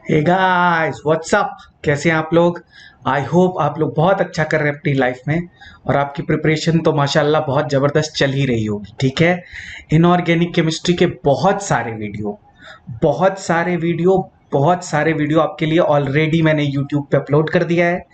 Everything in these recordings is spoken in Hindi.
हे गाइस व्हाट्सअप, कैसे हैं आप लोग। आई होप आप लोग बहुत अच्छा कर रहे हैं अपनी लाइफ में। और आपकी प्रिपरेशन तो माशाल्लाह बहुत ज़बरदस्त चल ही रही होगी। ठीक है, इनऑर्गेनिक केमिस्ट्री के बहुत सारे वीडियो आपके लिए ऑलरेडी मैंने यूट्यूब पे अपलोड कर दिया है।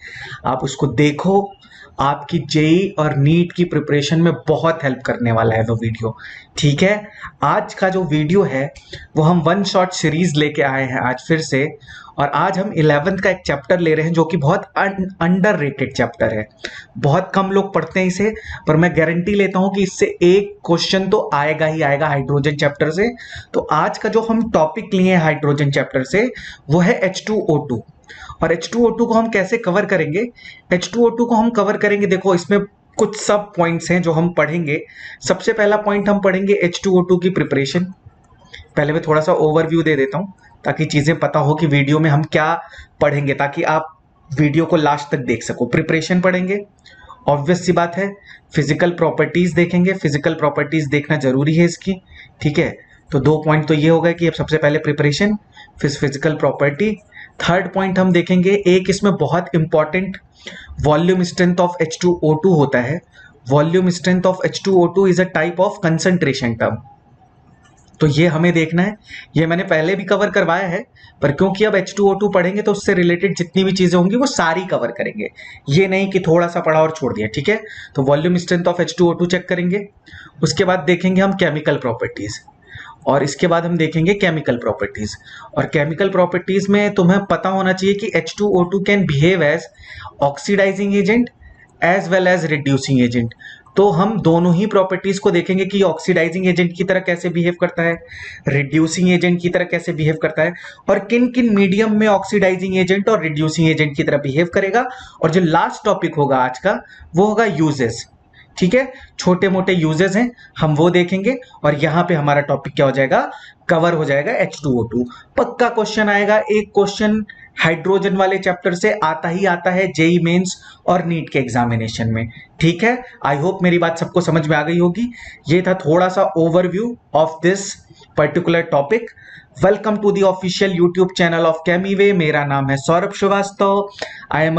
आप उसको देखो। आपकी जेई और नीट की प्रिपरेशन में बहुत हेल्प करने वाला है वो वीडियो। ठीक है, आज का जो वीडियो है वो हम वन शॉट सीरीज लेके आए हैं आज फिर से। और आज हम 11th का एक चैप्टर ले रहे हैं जो कि बहुत अंडर रेटेड चैप्टर है। बहुत कम लोग पढ़ते हैं इसे, पर मैं गारंटी लेता हूं कि इससे एक क्वेश्चन तो आएगा ही आएगा हाइड्रोजन चैप्टर से। तो आज का जो हम टॉपिक लिए हैं हाइड्रोजन चैप्टर से वो है H2O2। और H2O2 को हम कैसे कवर करेंगे? H2O2 को हम कवर करेंगे, देखो इसमें कुछ सब पॉइंट्स हैं जो हम पढ़ेंगे। सबसे पहला पॉइंट हम पढ़ेंगे H2O2 की प्रिपरेशन। पहले मैं थोड़ा सा ओवरव्यू दे देता हूँ ताकि चीजें पता हो कि वीडियो में हम क्या पढ़ेंगे, ताकि आप वीडियो को लास्ट तक देख सको। प्रिपरेशन पढ़ेंगे, ऑब्वियस सी बात है। फिजिकल प्रॉपर्टीज देखेंगे, फिजिकल प्रॉपर्टीज देखना जरूरी है इसकी। ठीक है, तो दो पॉइंट तो ये हो गए कि अब सबसे पहले प्रिपरेशन, फिर फिजिकल प्रॉपर्टी। थर्ड पॉइंट हम देखेंगे, एक इसमें बहुत important volume strength of H2O2 होता है। Volume strength of H2O2 is a type of concentration term. तो ये हमें देखना है। ये मैंने पहले भी कवर करवाया है, पर क्योंकि अब H2O2 पढ़ेंगे तो उससे रिलेटेड जितनी भी चीजें होंगी वो सारी कवर करेंगे। ये नहीं कि थोड़ा सा पढ़ा और छोड़ दिया। ठीक है, तो volume strength of H2O2 check करेंगे। उसके बाद देखेंगे हम केमिकल प्रॉपर्टीज, और इसके बाद हम देखेंगे केमिकल प्रॉपर्टीज। और केमिकल प्रॉपर्टीज में तुम्हें पता होना चाहिए कि H2O2 can behave as oxidising agent as well as reducing agent. तो हम दोनों ही प्रॉपर्टीज को देखेंगे कि ऑक्सीडाइजिंग एजेंट की तरह कैसे बिहेव करता है, रिड्यूसिंग एजेंट की तरह कैसे बिहेव करता है, और किन किन मीडियम में ऑक्सीडाइजिंग एजेंट और रिड्यूसिंग एजेंट की तरह बिहेव करेगा। और जो लास्ट टॉपिक होगा आज का वो होगा यूजेस। ठीक है, छोटे मोटे यूजेस हैं, हम वो देखेंगे। और यहां पे हमारा टॉपिक क्या हो जाएगा, कवर हो जाएगा H2O2। पक्का क्वेश्चन आएगा, एक क्वेश्चन हाइड्रोजन वाले चैप्टर से आता ही आता है जेई मेंस और नीट के एग्जामिनेशन में। ठीक है, आई होप मेरी बात सबको समझ में आ गई होगी। ये था थोड़ा सा overview of this particular topic. Welcome to the official YouTube channel of Chemiway. मेरा नाम है Saurabh Srivastava. I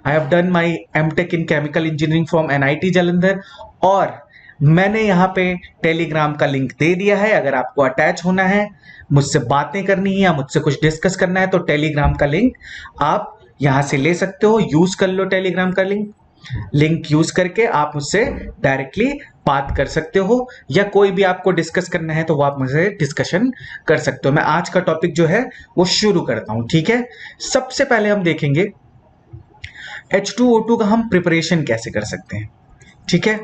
have done my MTech in chemical engineering from NIT Jalandhar. और मैंने यहाँ पे टेलीग्राम का लिंक दे दिया है। अगर आपको अटैच होना है, मुझसे बातें करनी है या मुझसे कुछ डिस्कस करना है, तो टेलीग्राम का लिंक आप यहाँ से ले सकते हो। यूज कर लो टेलीग्राम का लिंक यूज करके आप मुझसे डायरेक्टली बात कर सकते हो, या कोई भी आपको डिस्कस करना है तो वो आप मुझसे डिस्कशन कर सकते हो। मैं आज का टॉपिक जो है वो शुरू करता हूं। ठीक है, सबसे पहले हम देखेंगे H2O2 का हम प्रिपरेशन कैसे कर सकते हैं। ठीक है,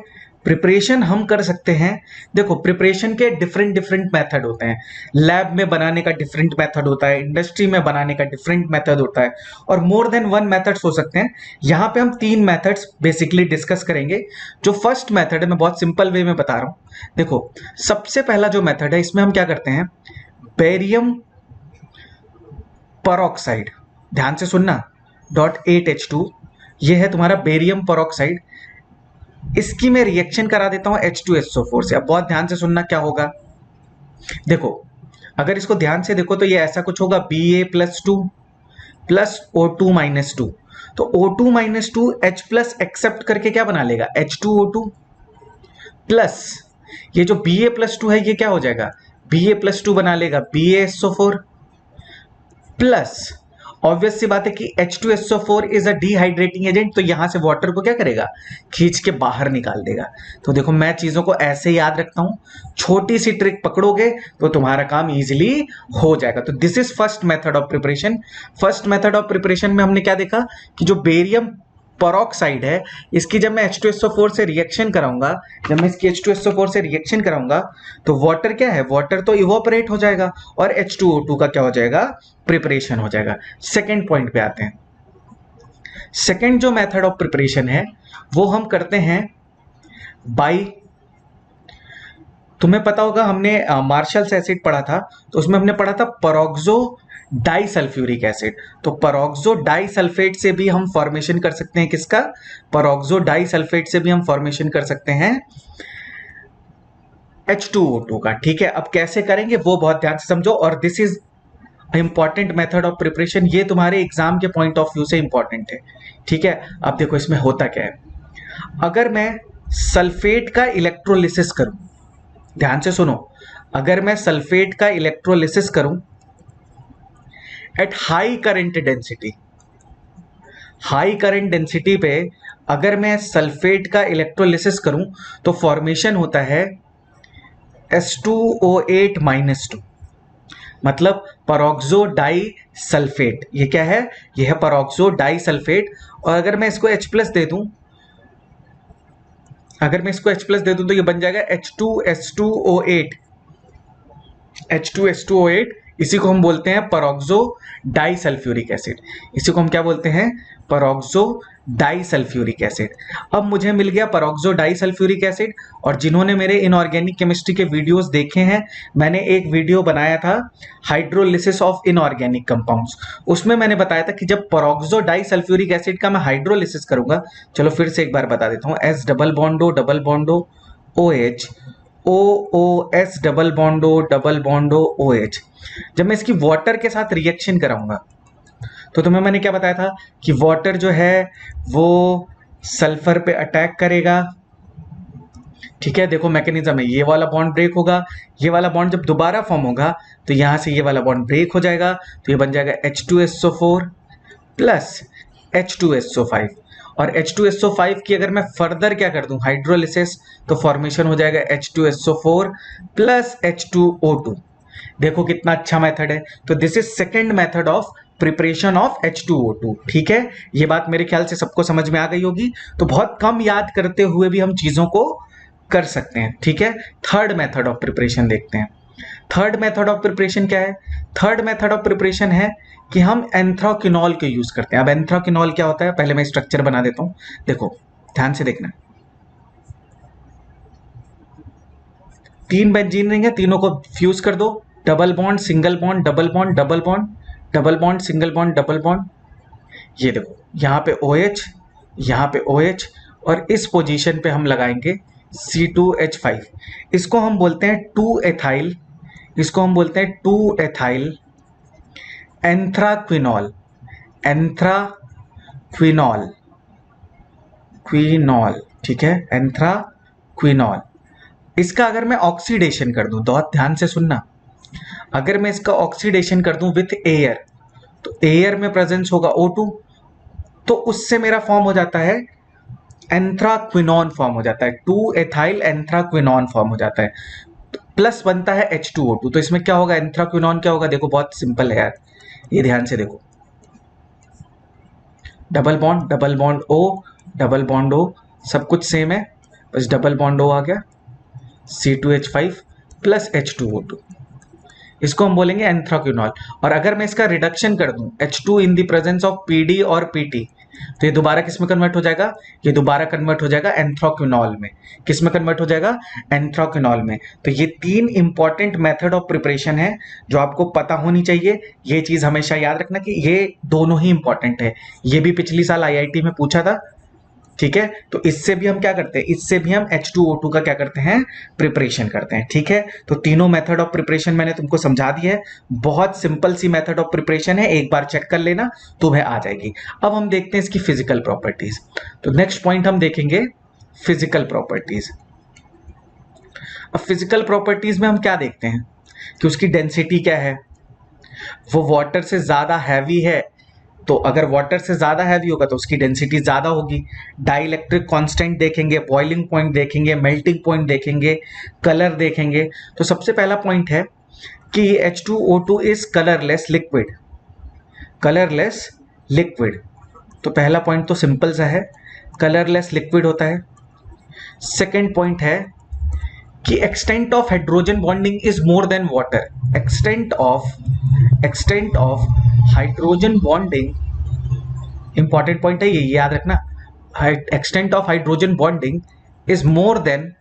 प्रिपरेशन हम कर सकते हैं। देखो, प्रिपरेशन के डिफरेंट डिफरेंट मेथड होते हैं। लैब में बनाने का डिफरेंट मेथड होता है, इंडस्ट्री में बनाने का डिफरेंट मेथड होता है, और मोर देन वन मेथड्स हो सकते हैं। यहाँ पे हम तीन मेथड्स बेसिकली डिस्कस करेंगे। जो फर्स्ट मेथड है, मैं बहुत सिंपल वे में बता रहा हूँ। देखो, सबसे पहला जो मेथड है, इसमें हम क्या करते हैं, बेरियम परऑक्साइड, ध्यान से सुनना, .8H2, ये है तुम्हारा बेरियम परऑक्साइड। इसकी मैं रिएक्शन करा देता हूं H2SO4 से। अब बहुत ध्यान से सुनना क्या होगा। देखो, अगर इसको ध्यान से देखो तो ये ऐसा कुछ होगा, Ba+2 प्लस O2-2। तो O2-2 H+ एक्सेप्ट करके क्या बना लेगा, H2O2 प्लस ये जो Ba+2 है ये क्या हो जाएगा, Ba+2 बना लेगा BaSO4 प्लस, ऑब्वियस सी बात है कि H2SO4 is a dehydrating agent, तो यहां से वाटर को क्या करेगा, खींच के बाहर निकाल देगा। तो देखो, मैं चीजों को ऐसे याद रखता हूं, छोटी सी ट्रिक पकड़ोगे तो तुम्हारा काम इजीली हो जाएगा। तो this is first method of preparation. First method of preparation में हमने क्या देखा कि जो बेरियम परऑक्साइड है, इसकी जब मैं H2SO4 से रिएक्शन कराऊंगा, जब मैं इसकी H2SO4 से रिएक्शन कराऊंगा तो वाटर क्या है, वाटर तो इवोपरेट हो जाएगा और H2O2 का क्या हो जाएगा, प्रिपरेशन हो जाएगा। सेकेंड पॉइंट पे आते हैं। सेकेंड जो मेथड ऑफ प्रिपरेशन है वो हम करते हैं बाई, तुम्हें पता होगा हमने मार्शल्स एसिड पढ़ा था, तो उसमें हमने पढ़ा था परऑक्सो डाइसल्फ्यूरिक एसिड। तो परऑक्सो डाइसल्फेट से भी हम फॉर्मेशन कर सकते हैं किसका, परऑक्सो डाइसल्फेट से भी हम फॉर्मेशन कर सकते हैं H2O2 का। ठीक है, अब कैसे करेंगे वो बहुत ध्यान से समझो। और this is important method of preparation, ये तुम्हारे एग्जाम के पॉइंट ऑफ व्यू से इंपॉर्टेंट है, ठीक है। अब देखो इसमें होता क्या है, अगर मैं सल्फेट का इलेक्ट्रोलिसिस करूं, ध्यान से सुनो, अगर मैं सल्फेट का इलेक्ट्रोलिसिस करूं at high current density, high current density पे अगर मैं सल्फेट का इलेक्ट्रोलिसिस करूं तो फॉर्मेशन होता है H2O8 -2, मतलब परऑक्सो डाई सल्फेट। ये क्या है, ये है परऑक्सो डाई सल्फेट। और अगर मैं इसको H+ दे दूं, अगर मैं इसको H+ दे दूं तो ये बन जाएगा H2S2O8, H2S2O8। इसी को हम बोलते हैं परऑक्सो डाई सल्फ्यूरिक एसिड, इसी को हम क्या बोलते हैं, परऑक्सो डाई सल्फ्यूरिक एसिड। अब मुझे मिल गया परऑक्सो डाई सल्फ्यूरिक एसिड। और जिन्होंने मेरे इनऑर्गेनिक केमिस्ट्री के वीडियोस देखे हैं, मैंने एक वीडियो बनाया था हाइड्रोलिसिस ऑफ इनऑर्गेनिक कंपाउंड्स, उसमें मैंने बताया था कि जब परऑक्सो डाई सल्फ्यूरिक एसिड का मैं हाइड्रोलिसिस करूंगा, चलो फिर से एक बार बता देता हूं, S double बॉन्डो OH, OOS double बॉन्डो OH। जब मैं इसकी वाटर के साथ रिएक्शन कराऊंगा तो तुम्हें मैंने क्या बताया था कि वाटर जो है वो सल्फर पे अटैक करेगा, ठीक है। देखो मैकेनिज्म है, ये वाला बॉन्ड ब्रेक होगा, ये वाला बॉन्ड जब दोबारा फॉर्म होगा तो यहां से ये वाला बॉन्ड ब्रेक हो जाएगा, तो ये बन जाएगा H2SO4 प्लस H2SO5। और H2SO5 की अगर मैं फर्दर क्या कर दूं हाइड्रोलिसिस, तो फॉर्मेशन हो जाएगा H2SO4 प्लस H2O2। देखो कितना अच्छा मेथड है। तो this is second method of preparation of H2O2, ठीक है। ये बात मेरे ख्याल से सबको समझ में आ गई होगी, तो बहुत कम याद करते हुए भी हम चीजों को कर सकते हैं, ठीक है। थर्ड मेथड ऑफ प्रिपरेशन देखते हैं। थर्ड मेथड ऑफ प्रिपरेशन क्या है, थर्ड मेथड ऑफ प्रिपरेशन है कि हम एंथ्राक्विनॉल के यूज करते हैं। अब एंथ्राक्विनॉल क्या होता है, पहले मैं स्ट्रक्चर बना देता हूं, देखो ध्यान से देखना। 3 बेंजीन रिंग है, तीनों को फ्यूज कर दो, double bond single bond double bond double bond, double bond single bond double bond. ये देखो यहाँ पे OH, यहाँ पे OH, और इस पोजीशन पे हम लगाएंगे C2H5। इसको हम बोलते हैं 2 एथाइल, इसको हम बोलते हैं 2 एथाइल एंथ्राक्विनॉल, एंथ्राक्विनॉल, क्विनॉल, ठीक है, एंथ्राक्विनॉल। इसका अगर मैं ऑक्सीडेशन कर दूं, तो ध्यान से सुनना, अगर मैं इसका ऑक्सीडेशन कर दूं विथ एयर, तो एयर में प्रेजेंस होगा O2, तो उससे मेरा फॉर्म हो जाता है एंथ्राक्विनॉन फॉर्म हो जाता है, 2 एथाइल एंथ्राक्विनॉन फॉर्म हो जाता है, प्लस बनता है H2O2। तो इसमें क्या होगा, एंथ्राक्विनॉन क्या होगा, देखो बहुत सिंपल है यार, ये ध्यान से देखो, double bond O, double bond O, सब कुछ सेम है, बस डबल बॉन्ड O आ गया, C2H5 प्लस H2O2, इसको हम बोलेंगे एंथ्राक्विनॉल। और अगर मैं इसका रिडक्शन कर दूं H2 in the presence of PD और PT, तो ये दोबारा किस में कन्वर्ट हो जाएगा, ये दोबारा कन्वर्ट हो जाएगा एंथ्राक्विनॉल में। किस में कन्वर्ट हो जाएगा, एंथ्राक्विनॉल में। तो ये 3 इंपॉर्टेंट मेथड ऑफ प्रिपरेशन है जो आपको पता होनी चाहिए। ये चीज हमेशा याद रखना कि ये दोनों ही इंपॉर्टेंट है, ये भी पिछली साल IIT में पूछा था, ठीक है। तो इससे भी हम क्या करते हैं, इससे भी हम H2O2 का क्या करते हैं, प्रिपरेशन करते हैं, ठीक है। तो तीनों मेथड ऑफ प्रिपरेशन मैंने तुमको समझा दी है, बहुत सिंपल सी मेथड ऑफ प्रिपरेशन है, एक बार चेक कर लेना तुम्हें आ जाएगी। अब हम देखते हैं इसकी फिजिकल प्रॉपर्टीज। तो नेक्स्ट पॉइंट हम देखेंगे फिजिकल प्रॉपर्टीज। अब फिजिकल प्रॉपर्टीज में हम क्या देखते हैं कि उसकी डेंसिटी क्या है, वो वाटर से ज्यादा हैवी है, तो अगर वाटर से ज्यादा हैवी होगा तो उसकी डेंसिटी ज्यादा होगी। डाइलेक्ट्रिक कांस्टेंट देखेंगे, बॉइलिंग पॉइंट देखेंगे, मेल्टिंग पॉइंट देखेंगे, कलर देखेंगे। तो सबसे पहला पॉइंट है कि H2O2 is colourless liquid, colourless liquid. तो पहला पॉइंट तो सिंपल सा है, कलरलेस लिक्विड होता है। सेकेंड पॉइंट है कि extent of hydrogen bonding is more than water, extent of hydrogen bonding, important point है ये याद रखना, extent of hydrogen bonding is more than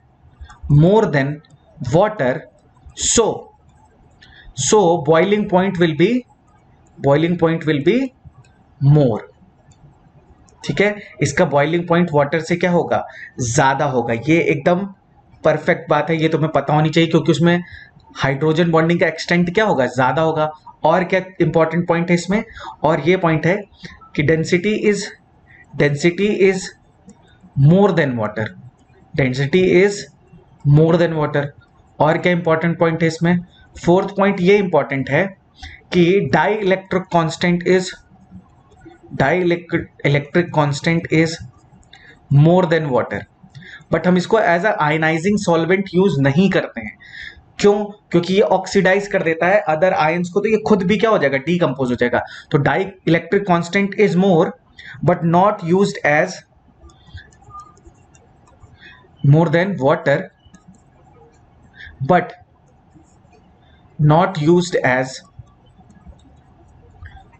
water, so boiling point will be more, ठीक है। इसका बॉइलिंग पॉइंट वाटर से क्या होगा, ज्यादा होगा। ये एकदम परफेक्ट बात है, ये तुम्हें पता होनी चाहिए, क्योंकि उसमें हाइड्रोजन बॉन्डिंग का एक्सटेंट क्या होगा, ज्यादा होगा। और क्या इंपॉर्टेंट पॉइंट है इसमें, और ये पॉइंट है कि density is more than water, density is more than water. और क्या इंपॉर्टेंट पॉइंट है इसमें, फोर्थ पॉइंट ये इंपॉर्टेंट है कि dielectric constant is more than water. But हम इसको as a ionising solvent use नहीं करते हैं। क्यों? क्योंकि ये ऑक्सीडाइज कर देता है अदर आयंस को, तो ये खुद भी क्या हो जाएगा, डीकंपोज हो जाएगा। तो dielectric constant is more but not used as more than water, but not used as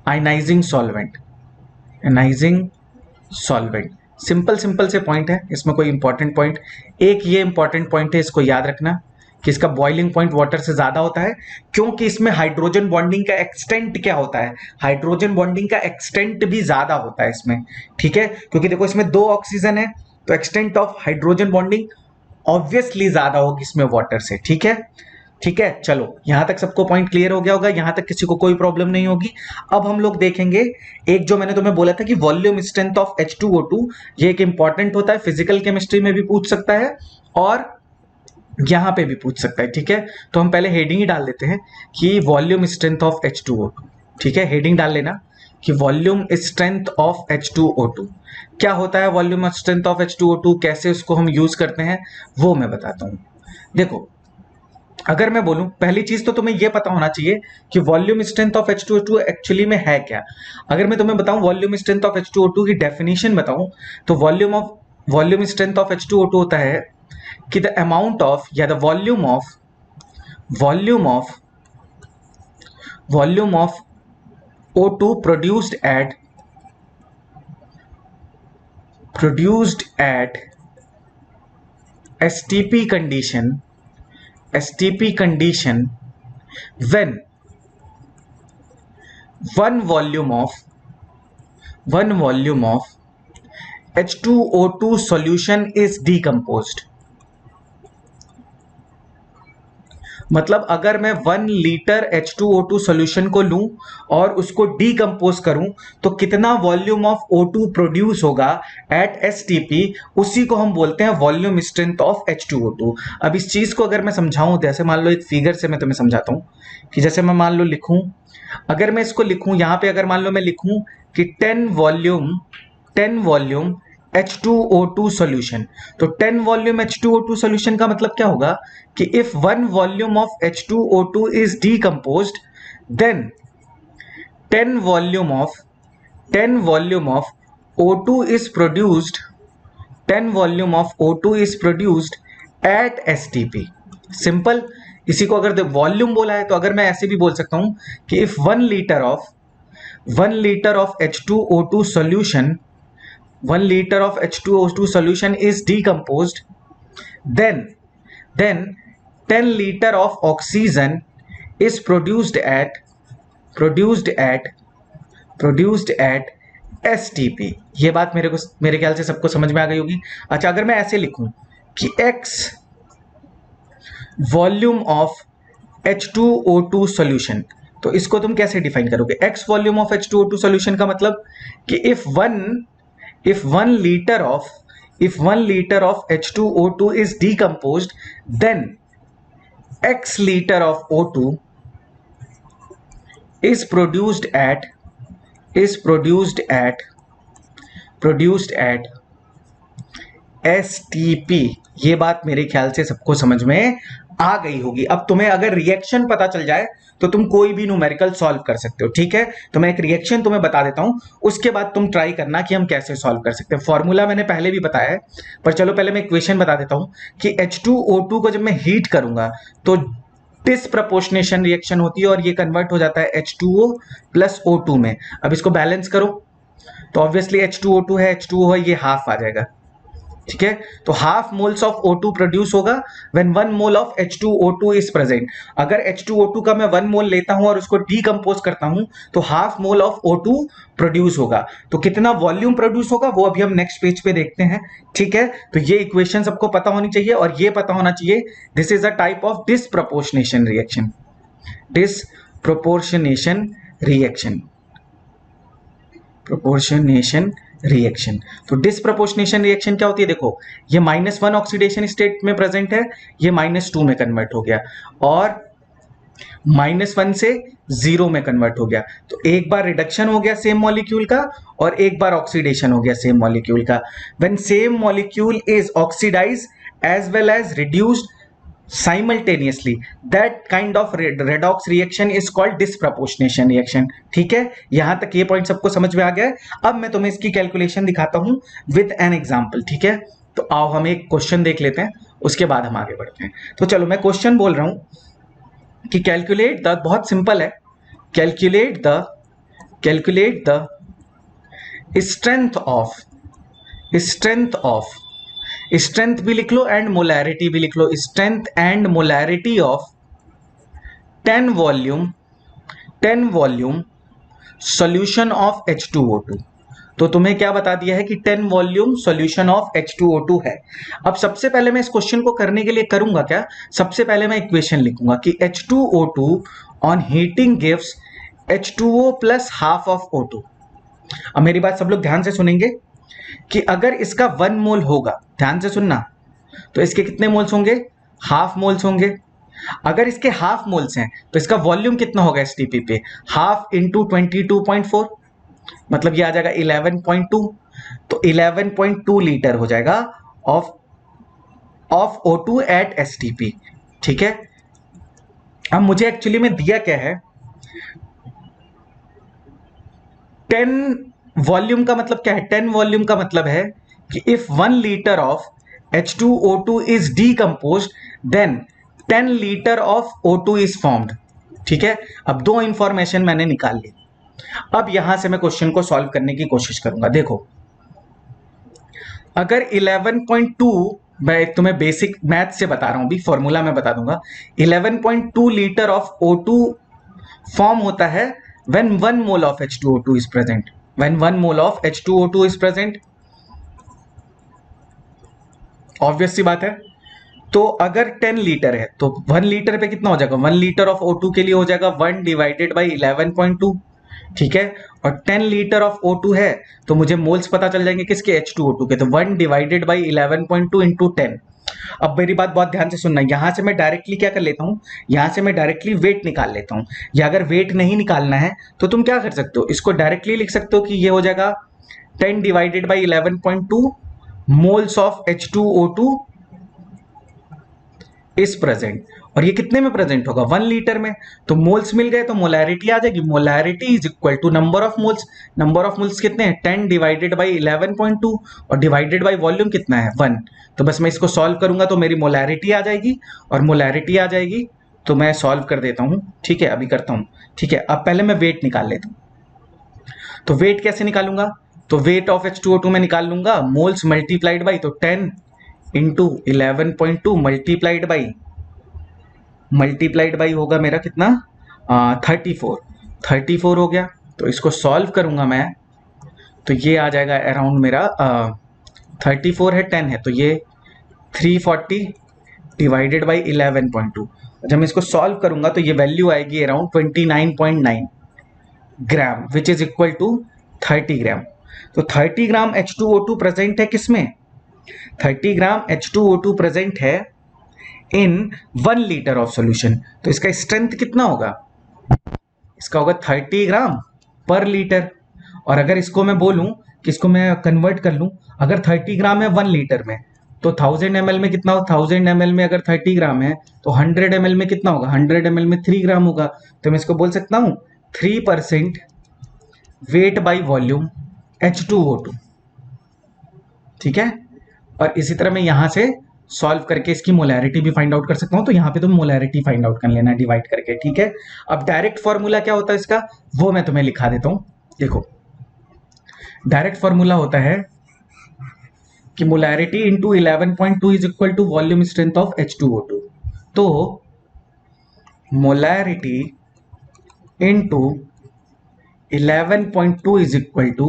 ionising solvent. Simple से पॉइंट है, इसमें कोई इंपॉर्टेंट पॉइंट, एक ये इंपॉर्टेंट पॉइंट है, इसको याद रखना कि इसका बॉइलिंग पॉइंट वाटर से ज्यादा होता है, क्योंकि इसमें हाइड्रोजन बॉन्डिंग का एक्सटेंट क्या होता है, हाइड्रोजन बॉन्डिंग का एक्सटेंट भी ज्यादा होता है इसमें, ठीक है। क्योंकि देखो इसमें 2 ऑक्सीजन है, तो extent of hydrogen bonding obviously ज्यादा होगी इसमें वाटर से, ठीक है। ठीक है, चलो यहां तक सबको पॉइंट क्लियर हो गया होगा, यहां तक किसी को कोई प्रॉब्लम नहीं होगी। अब हम लोग देखेंगे एक जो मैंने तुम्हें बोला था कि वॉल्यूम स्ट्रेंथ ऑफ H2O2, ये एक इंपॉर्टेंट होता है, फिजिकल केमिस्ट्री में भी पूछ सकता है और यहां पे भी पूछ सकता है, ठीक है। तो हम पहले हेडिंग ही डाल देते हैं कि वॉल्यूम स्ट्रेंथ ऑफ H2O2, ठीक है। हेडिंग डाल लेना कि वॉल्यूम स्ट्रेंथ ऑफ H2O2 क्या होता है, वॉल्यूम स्ट्रेंथ ऑफ H2O2 कैसे उसको हम यूज करते हैं वो मैं बताता हूं। देखो अगर मैं बोलूं, पहली चीज तो तुम्हें यह पता होना चाहिए कि volume strength of H2O2 actually में है क्या। अगर मैं तुम्हें बताऊं वॉल्यूम स्ट्रेंथ ऑफ H2O2 की डेफिनेशन बताऊं, तो वॉल्यूम स्ट्रेंथ ऑफ H2O2 होता है कि द अमाउंट ऑफ या the volume of O2 produced at STP condition when one volume of H2O2 solution is decomposed। मतलब अगर मैं 1 लीटर H2O2 सॉल्यूशन को लूं और उसको डीकंपोज करूं तो कितना वॉल्यूम ऑफ O2 प्रोड्यूस होगा एट STP, उसी को हम बोलते हैं वॉल्यूम स्ट्रेंथ ऑफ H2O2। अब इस चीज को अगर मैं समझाऊं, जैसे मान लो एक फिगर से मैं तुम्हें समझाता हूं कि जैसे मैं मान लो लिखूं, अगर मैं इसको लिखूं यहां पे, अगर मान लो मैं लिखूं कि 10 वॉल्यूम H2O2 सॉल्यूशन, तो 10 वॉल्यूम H2O2 सॉल्यूशन का मतलब क्या होगा कि if 1 volume of H2O2 is decomposed, then 10 volume of O2 is produced 10 volume of O2 is produced at STP। Simple. इसी को अगर वॉल्यूम बोला है तो अगर मैं ऐसे भी बोल सकता हूं कि if 1 litre of H2O2 solution 1 liter of H2O2 solution is decomposed, then 10 liter of oxygen is produced at STP। ये बात मेरे ख्याल से सबको समझ में आ गई होगी। अच्छा, अगर मैं ऐसे लिखूं कि X volume of H2O2 solution, तो इसको तुम कैसे डिफाइन करोगे? X volume of H2O2 solution का मतलब कि if 1 liter of H2O2 is decomposed, then X liter of O2 is produced at STP। ये बात मेरे ख्याल से सबको समझ में आ गई होगी। अब तुम्हें अगर रिएक्शन पता चल जाए तो तुम कोई भी न्यूमेरिकल सॉल्व कर सकते हो, ठीक है। तो मैं एक रिएक्शन तुम्हें बता देता हूं, उसके बाद तुम ट्राई करना कि हम कैसे सॉल्व कर सकते हैं। फॉर्मूला मैंने पहले भी बताया है, पर चलो पहले मैं इक्वेशन बता देता हूं कि H2O2 को जब मैं हीट करूंगा तो डिसप्रपोर्शनेशन रिएक्शन होती है और ये कन्वर्ट हो जाता है H2O प्लस O2 में। अब इसको बैलेंस करो तो ऑब्वियसली H2O2 है, H2O है, ये हाफ आ जाएगा, ठीक है। तो half moles of O2 produce होगा when 1 mole of H2O2 is present. अगर H2O2 का मैं 1 मोल लेता हूं और उसको डीकंपोज करता हूं तो half mole of O2 produce होगा। तो कितना वॉल्यूम प्रोड्यूस होगा वो अभी हम नेक्स्ट पेज पे देखते हैं, ठीक है। तो ये इक्वेशन सबको पता होनी चाहिए और ये पता होना चाहिए this is a type of disproportionation reaction, proportionation reaction, proportionation reaction. तो डिसप्रोपोर्शनेशन रिएक्शन क्या होती है, देखो ये -1 ऑक्सीडेशन स्टेट में प्रेजेंट है, ये -2 में कन्वर्ट हो गया, और -1 से 0 में कन्वर्ट हो गया। तो एक बार रिडक्शन हो गया सेम मॉलिक्यूल का, और एक बार ऑक्सीडेशन हो गया सेम मॉलिक्यूल का। When same molecule is oxidise as well as reduced simultaneously, that kind of redox reaction is called disproportionation reaction। ठीक है, यहां तक ये पॉइंट सबको समझ में आ गया है। अब मैं तुम्हें इसकी कैलकुलेशन दिखाता हूं विद एन एग्जांपल। ठीक है, तो आओ हम एक क्वेश्चन देख लेते हैं, उसके बाद हम आगे बढ़ते हैं। तो चलो मैं क्वेश्चन बोल रहा हूं कि कैलकुलेट द, बहुत सिंपल है, कैलकुलेट द स्ट्रेंथ भी लिख लो एंड मोलैरिटी भी लिख लो, strength and molarity of 10 volume solution of H2O2। तो तुम्हें क्या बता दिया है कि 10 वॉल्यूम सॉल्यूशन ऑफ H2O2 है। अब सबसे पहले मैं इस क्वेश्चन को करने के लिए करूंगा क्या, सबसे पहले मैं इक्वेशन लिखूंगा कि H2O2 on heating gives H2O plus half of O2। अब मेरी बात सब लोग ध्यान से सुनेंगे कि अगर इसका 1 मोल होगा, ध्यान से सुनना, तो इसके कितने मोल्स होंगे, हाफ मोल्स होंगे। अगर इसके हाफ मोल्स हैं तो इसका वॉल्यूम कितना होगा एसटीपी पे, हाफ इंटू 22.4, मतलब ये आ जाएगा 11.2। तो 11.2 लीटर हो जाएगा ऑफ O2 एट एसटीपी। ठीक है, अब मुझे एक्चुअली में दिया क्या है, 10 वॉल्यूम का मतलब क्या है, 10 वॉल्यूम का मतलब है कि if 1 litre of H2O2 is decomposed then 10 litre of O2 is formed. ठीक है, अब दो इंफॉर्मेशन मैंने निकाल ली। अब यहां से मैं क्वेश्चन को सॉल्व करने की कोशिश करूंगा। देखो अगर 11.2, मैं तुम्हें बेसिक मैथ से बता रहा हूं, भी फॉर्मूला मैं बता दूंगा, 11.2 लीटर ऑफ O2 फॉर्म होता है when 1 mole of H2O2 is present, when 1 mole of H2O2 is present। Obvious सी बात है। तो अगर 10 लीटर है तो 1 लीटर पे कितना हो जाएगा, 1 लीटर ऑफ O2 के लिए हो जाएगा 1 डिवाइडेड बाई 11.2। ठीक है, और 10 लीटर ऑफ O2 है तो मुझे मोल्स पता चल जाएंगे किसके, H2O2 के, तो 1 डिवाइडेड बाई 11.2 इंटू 10। अब मेरी बात बहुत ध्यान से सुनना, यहां से मैं डायरेक्टली क्या कर लेता हूं, यहां से मैं डायरेक्टली वेट निकाल लेता हूं। या अगर वेट नहीं निकालना है तो तुम क्या कर सकते हो, इसको डायरेक्टली लिख सकते हो कि ये हो जाएगा 10 divided by 11.2 moles of H2O2 is present. और ये कितने में प्रेजेंट होगा, 1 लीटर में। तो मोल्स मिल गए तो मोलैरिटी आ जाएगी, molarity is equal to number of moles. Number of moles कितने हैं, 10 डिवाइडेड बाई 11.2 और डिवाइडेड बाई वॉल्यूम कितना है, 1। तो बस मैं इसको सॉल्व करूंगा तो मेरी मोलैरिटी आ जाएगी, और मोलैरिटी आ जाएगी तो मैं सॉल्व कर देता हूं। ठीक है, अभी करता हूं। ठीक है, अब पहले मैं वेट निकाल लेता हूं। तो वेट कैसे निकालूंगा, तो वेट ऑफ H2O2 में निकाल लूंगा मोल्स मल्टीप्लाइड बाई, तो 10 इंटू 11.2 मल्टीप्लाइड बाई होगा मेरा कितना, 34 हो गया। तो इसको सॉल्व करूंगा मैं तो ये आ जाएगा अराउंड मेरा 34 है, 10 है, तो ये 340 डिवाइडेड बाई 11.2। जब मैं इसको सॉल्व करूंगा तो ये वैल्यू आएगी around 29.9 gram, which is equal to 30 gram. तो 30 ग्राम H2O2 प्रेजेंट है किसमें, 30 ग्राम H2O2 प्रेजेंट है इन 1 लीटर ऑफ सॉल्यूशन। तो इसका स्ट्रेंथ कितना होगा, इसका होगा 30 ग्राम पर लीटर। और अगर इसको मैं बोलूं कि इसको मैं कन्वर्ट कर लूं, अगर 30 ग्राम है 1 लीटर में तो 1000 ml में कितना होगा, 1000 ml में अगर 30 ग्राम है तो 100 ml में कितना होगा, 100 ml में 3 ग्राम होगा। तो मैं इसको बोल सकता हूं 3% वेट बाई वॉल्यूम H2O2। ठीक है, और इसी तरह मैं यहां से सॉल्व करके इसकी मोलैरिटी भी फाइंड आउट कर सकता हूं। तो यहां पे तुम मोलैरिटी फाइंड आउट कर लेना डिवाइड करके। ठीक है, अब डायरेक्ट फॉर्मूला क्या होता है इसका, वो मैं तुम्हें लिखा देता हूं। देखो डायरेक्ट फॉर्मूला होता है कि molarity into 11.2 is equal to volume strength of H2O2। तो molarity into 11.2 is equal to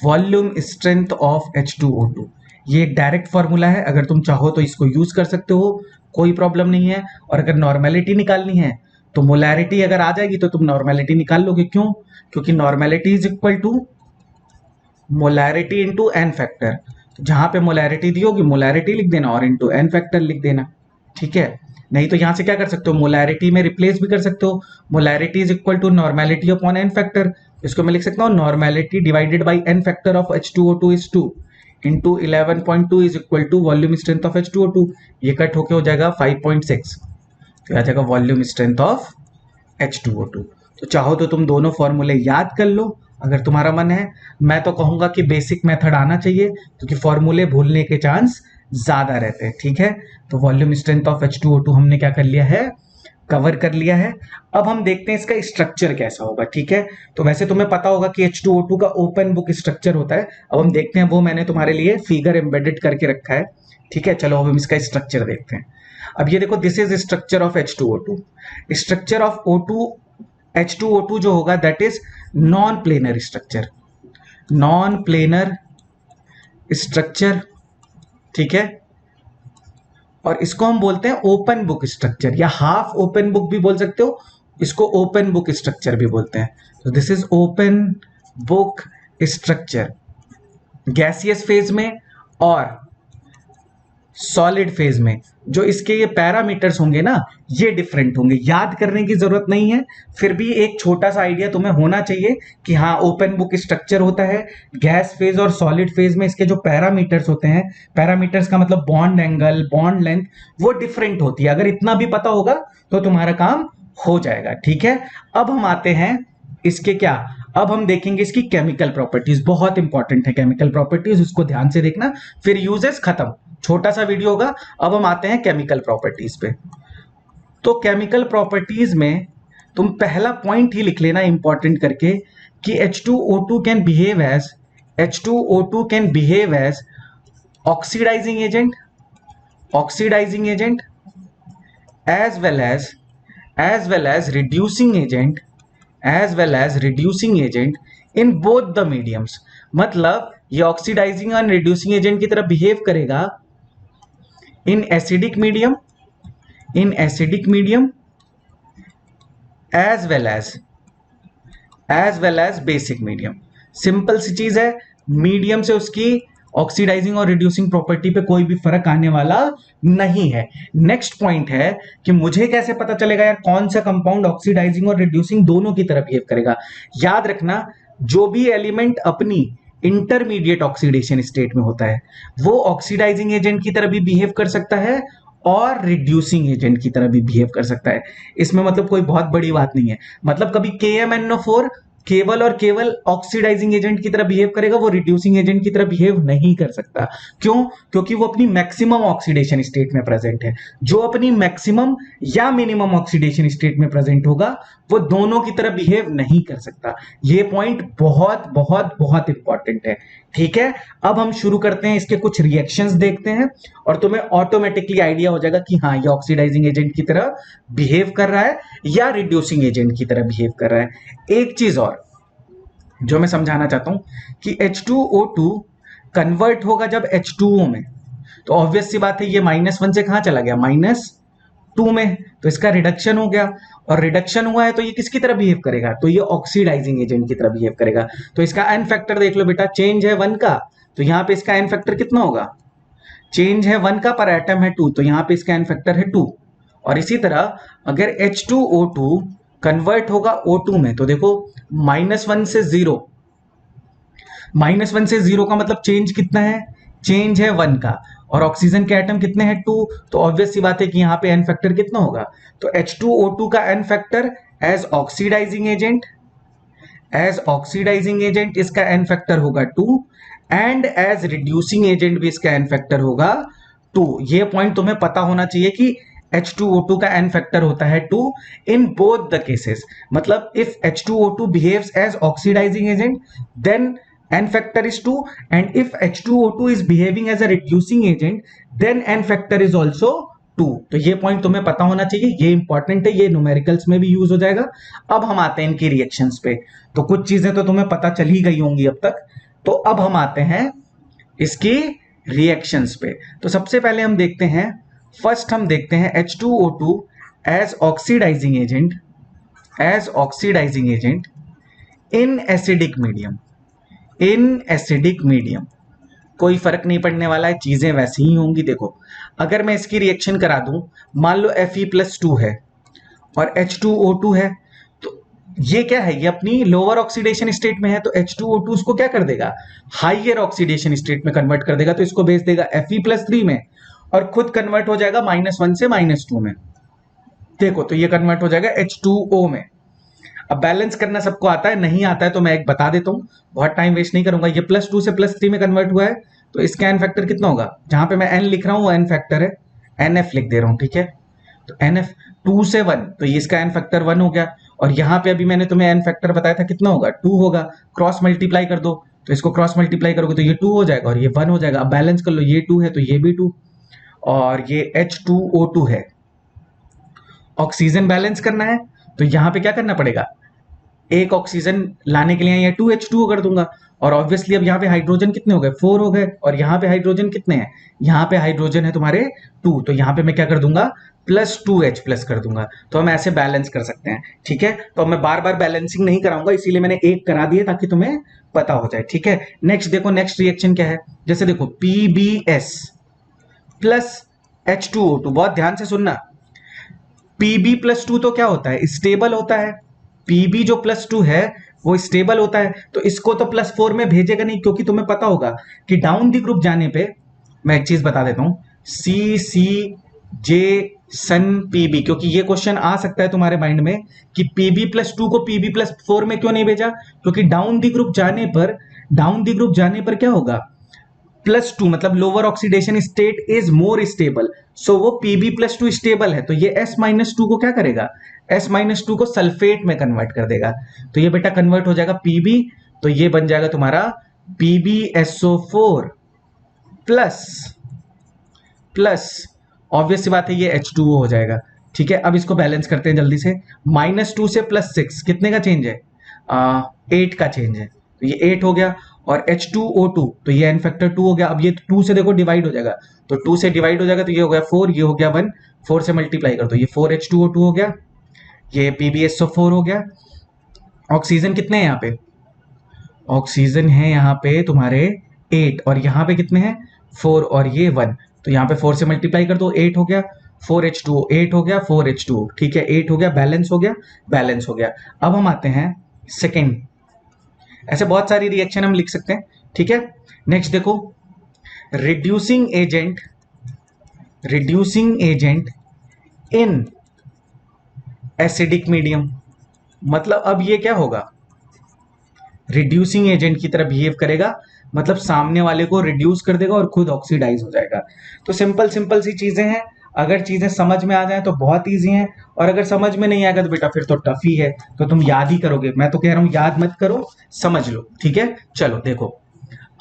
volume strength of H2O2। ये एक डायरेक्ट फॉर्मूला है, अगर तुम चाहो तो इसको यूज कर सकते हो, कोई प्रॉब्लम नहीं है। और अगर नॉर्मेलिटी निकालनी है तो मोलैरिटी अगर आ जाएगी तो तुम नॉर्मेलिटी निकाल लोगे। क्यों? क्योंकि normality is equal to molarity into n factor. तो जहां पे मोलैरिटी दी होगी मोलैरिटी लिख देना और इंटू एन फैक्टर लिख देना, ठीक है। नहीं तो यहां से क्या कर सकते हो, मोलैरिटी में रिप्लेस भी कर सकते हो। Molarity is equal to normality upon n factor. इसको मैं लिख सकता हूँ normality divided by n factor of H2O2 is 2 into 11.2 is equal to volume strength of H2O2। ये कट होके हो जाएगा 5.6, तो आ जाएगा वॉल्यूम स्ट्रेंथ ऑफ H2O2। तो चाहो तो तुम दोनों फॉर्मूले याद कर लो अगर तुम्हारा मन है। मैं तो कहूंगा कि बेसिक मेथड आना चाहिए क्योंकि फॉर्मूले भूलने के चांस ज्यादा रहते हैं, ठीक है। तो वॉल्यूम स्ट्रेंथ ऑफ H2O2 हमने क्या कर लिया है, कवर कर लिया है। अब हम देखते हैं इसका स्ट्रक्चर कैसा होगा, ठीक है। तो वैसे तुम्हें पता होगा कि H2O2 का ओपन बुक स्ट्रक्चर होता है। अब हम देखते हैं, वो मैंने तुम्हारे लिए फिगर एम्बेडेड करके रखा है, ठीक है। चलो अब हम इसका स्ट्रक्चर देखते हैं। अब ये देखो, this is structure of H2O2। Structure of H2O2 जो होगा that is non planar structure, non planar structure, ठीक है। और इसको हम बोलते हैं ओपन बुक स्ट्रक्चर या हाफ ओपन बुक भी बोल सकते हो, इसको ओपन बुक स्ट्रक्चर भी बोलते हैं। तो this is open book structure gaseous phase में और सॉलिड फेज में। जो इसके ये पैरामीटर्स होंगे ना, ये डिफरेंट होंगे। याद करने की जरूरत नहीं है, फिर भी एक छोटा सा आइडिया तुम्हें होना चाहिए कि हाँ ओपन बुक स्ट्रक्चर होता है। गैस फेज और सॉलिड फेज में इसके जो पैरामीटर्स होते हैं, पैरामीटर्स का मतलब बॉन्ड एंगल, बॉन्ड लेंथ, वो डिफरेंट होती है। अगर इतना भी पता होगा तो तुम्हारा काम हो जाएगा, ठीक है। अब हम आते हैं इसके क्या, अब हम देखेंगे इसकी केमिकल प्रॉपर्टीज। बहुत इंपॉर्टेंट है केमिकल प्रॉपर्टीज, उसको ध्यान से देखना, फिर यूजेस खत्म। छोटा सा वीडियो होगा। अब हम आते हैं केमिकल प्रॉपर्टीज पे। तो केमिकल प्रॉपर्टीज में तुम पहला पॉइंट ही लिख लेना इंपॉर्टेंट करके कि H2O2 can behave as oxidising agent, as well as reducing agent in both the mediums. मतलब ये ऑक्सीडाइजिंग और रिड्यूसिंग एजेंट की तरह बिहेव करेगा in acidic medium as well as basic medium. Simple सी चीज है, मीडियम से उसकी ऑक्सीडाइजिंग और रिड्यूसिंग प्रॉपर्टी पे कोई भी फर्क आने वाला नहीं है। नेक्स्ट पॉइंट है कि मुझे कैसे पता चलेगा यार कौन सा कंपाउंड ऑक्सीडाइजिंग और रिड्यूसिंग दोनों की तरह बिहेव करेगा। याद रखना, जो भी एलिमेंट अपनी इंटरमीडिएट ऑक्सीडेशन स्टेट में होता है वो ऑक्सीडाइजिंग एजेंट की तरह भी बिहेव कर सकता है और रिड्यूसिंग एजेंट की तरह भी बिहेव कर सकता है। इसमें मतलब कोई बहुत बड़ी बात नहीं है। मतलब कभी KMnO4 केवल और केवल ऑक्सीडाइजिंग एजेंट की तरह बिहेव करेगा, वो रिड्यूसिंग एजेंट की तरह बिहेव नहीं कर सकता। क्यों? क्योंकि वो अपनी मैक्सिमम ऑक्सीडेशन स्टेट में प्रेजेंट है। जो अपनी मैक्सिमम या मिनिमम ऑक्सीडेशन स्टेट में प्रेजेंट होगा वो दोनों की तरह बिहेव नहीं कर सकता। ये पॉइंट बहुत बहुत बहुत इंपॉर्टेंट है, ठीक है। अब हम शुरू करते हैं, इसके कुछ रिएक्शंस देखते हैं और तुम्हें ऑटोमेटिकली आइडिया हो जाएगा कि हाँ ये ऑक्सीडाइजिंग एजेंट की तरह बिहेव कर रहा है या रिड्यूसिंग एजेंट की तरह बिहेव कर रहा है। एक चीज और जो मैं समझाना चाहता हूं कि H2O2 कन्वर्ट होगा जब H2O में, तो ऑब्वियस सी बात है ये -1 से कहां चला गया, -2 में, तो इसका रिडक्शन हो गया। और रिडक्शन हुआ है तो ये किसकी तरह बिहेव करेगा, तो ये ऑक्सीडाइजिंग एजेंट की तरह बिहेव करेगा। तो इसका एन फैक्टर देख लो बेटा, चेंज है 1 का, तो यहां पे इसका एन फैक्टर कितना होगा, चेंज है 1 का पर एटम है 2, तो यहां पे इसका एन फैक्टर है 2। और इसी तरह अगर H2O2 कन्वर्ट होगा O2 में, तो देखो -1 से 0, -1 से 0 का मतलब चेंज कितना है, चेंज है 1 का, और ऑक्सीजन के एटम कितने हैं 2, तो ऑब्वियस सी बात है कि यहां पे एन फैक्टर कितना होगा, तो H2O2 का n factor as oxidising agent इसका एन फैक्टर होगा 2 एंड एज रिड्यूसिंग एजेंट भी इसका एन फैक्टर होगा 2। ये पॉइंट तुम्हें पता होना चाहिए कि H2O2 का एन फैक्टर होता है 2 इन बोथ द केसेस। मतलब if H2O2 behaves as oxidising agent then n factor is 2 and if H2O2 is behaving as a reducing agent then n factor is also 2। तो ये पॉइंट तुम्हें पता होना चाहिए, ये इंपॉर्टेंट है, ये न्यूमेरिकल्स में भी यूज हो जाएगा। अब हम आते हैं इनकी रिएक्शंस पे। तो कुछ चीजें तो तुम्हें पता चल ही गई होंगी अब तक, तो अब हम आते हैं इसकी रिएक्शंस पे। तो सबसे पहले हम देखते हैं, फर्स्ट हम देखते हैं H2O2 as oxidising agent as oxidising agent in acidic medium. In acidic medium कोई फर्क नहीं पड़ने वाला है, चीजें वैसी ही होंगी। देखो अगर मैं इसकी रिएक्शन करा दूं, मान लो Fe+2 है और H2O2 है, तो ये क्या है, ये अपनी लोअर ऑक्सीडेशन स्टेट में है, तो H2O2 उसको क्या कर देगा, हाइयर ऑक्सीडेशन स्टेट में कन्वर्ट कर देगा, तो इसको भेज देगा Fe+3 में और खुद कन्वर्ट हो जाएगा -1 से -2 में। देखो तो ये कन्वर्ट हो जाएगा H2O में। अब बैलेंस करना सबको आता है, नहीं आता है तो मैं एक बता देता हूं, बहुत टाइम वेस्ट नहीं करूंगा। ये +2 से +3 में कन्वर्ट हुआ है, तो इसका एन फैक्टर कितना होगा, जहां पे मैं एन लिख रहा हूं वो एन फैक्टर है, NF लिख दे रहा हूं, ठीक है। तो NF 2 से 1, तो ये इसका एन फैक्टर 1 हो गया, और यहां पे अभी मैंने तुम्हें एन फैक्टर बताया था कितना होगा, 2 होगा। क्रॉस मल्टीप्लाई कर दो, तो इसको क्रॉस मल्टीप्लाई करोगे तो ये 2 हो जाएगा और ये 1 हो जाएगा। अब बैलेंस कर लो, ये 2 है तो ये भी 2, और ये H2O2 है। ऑक्सीजन बैलेंस करना है तो यहां पे क्या करना पड़ेगा, एक ऑक्सीजन लाने के लिए यहाँ 2H2O कर दूंगा, और ऑब्वियसली अब यहाँ पे हाइड्रोजन कितने हो गए, 4 हो गए, और यहाँ पे हाइड्रोजन कितने हैं, यहाँ पे हाइड्रोजन है तुम्हारे 2, तो यहाँ पे मैं क्या कर दूंगा, +2H+ कर दूंगा। तो हम ऐसे बैलेंस कर सकते हैं, ठीक है। तो मैं बार बार बैलेंसिंग नहीं कराऊंगा, इसीलिए मैंने एक करा दिए ताकि तुम्हें पता हो जाए, ठीक है। नेक्स्ट देखो, नेक्स्ट रिएक्शन क्या है, जैसे देखो PbS प्लस H2O2, बहुत ध्यान से सुनना। Pb+2 तो क्या होता है, स्टेबल होता है। Pb जो +2 है वो स्टेबल होता है, तो इसको तो +4 में भेजेगा नहीं, क्योंकि तुम्हें पता होगा कि डाउन दी ग्रुप जाने पे, मैं एक चीज बता देता हूं, CCJ सन Pb, क्योंकि ये क्वेश्चन आ सकता है तुम्हारे माइंड में कि Pb+2 को Pb+4 में क्यों नहीं भेजा, क्योंकि डाउन दी ग्रुप जाने पर क्या होगा, +2 मतलब lower oxidation state is more stable, so वो Pb+2 स्टेबल है, तो ये S-2 को क्या करेगा, S-2 को सल्फेट में कन्वर्ट कर देगा, तो ये बेटा कन्वर्ट हो जाएगा Pb, तो ये बन जाएगा तुम्हारा PbSO4 प्लस प्लस, ऑब्वियस सी बात है ये H2O हो जाएगा, ठीक है। अब इसको बैलेंस करते हैं जल्दी से, -2 से +6 कितने का चेंज है, 8 का चेंज है, तो ये 8 हो गया, और H2O2 तो ये एन फैक्टर 2 हो गया। अब ये 2 से देखो डिवाइड हो जाएगा, तो 2 से डिवाइड हो जाएगा तो ये हो गया 4, ये हो गया 1, 4 से मल्टीप्लाई कर दो, ये 4H2O2 हो गया, ये PbSO4 हो गया। ऑक्सीजन कितने हैं यहाँ पे, ऑक्सीजन है यहाँ पे तुम्हारे 8, और यहाँ पे कितने हैं 4, और ये 1, तो यहाँ पे 4 से मल्टीप्लाई कर दो, 8 हो गया, 4H2O 8 हो गया, 4H2O, ठीक है, 8 हो गया, बैलेंस हो गया, बैलेंस हो गया। अब हम आते हैं सेकेंड, ऐसे बहुत सारी रिएक्शन हम लिख सकते हैं, ठीक है। नेक्स्ट देखो, reducing agent in acidic medium, मतलब अब ये क्या होगा, रिड्यूसिंग एजेंट की तरह बिहेव करेगा, मतलब सामने वाले को रिड्यूस कर देगा और खुद ऑक्सीडाइज हो जाएगा। तो सिंपल सिंपल सी चीजें हैं, अगर चीजें समझ में आ जाए तो बहुत ईजी हैं, और अगर समझ में नहीं आएगा तो बेटा फिर तो टफ ही है, तो तुम याद ही करोगे। मैं तो कह रहा हूं याद मत करो, समझ लो, ठीक है। चलो देखो,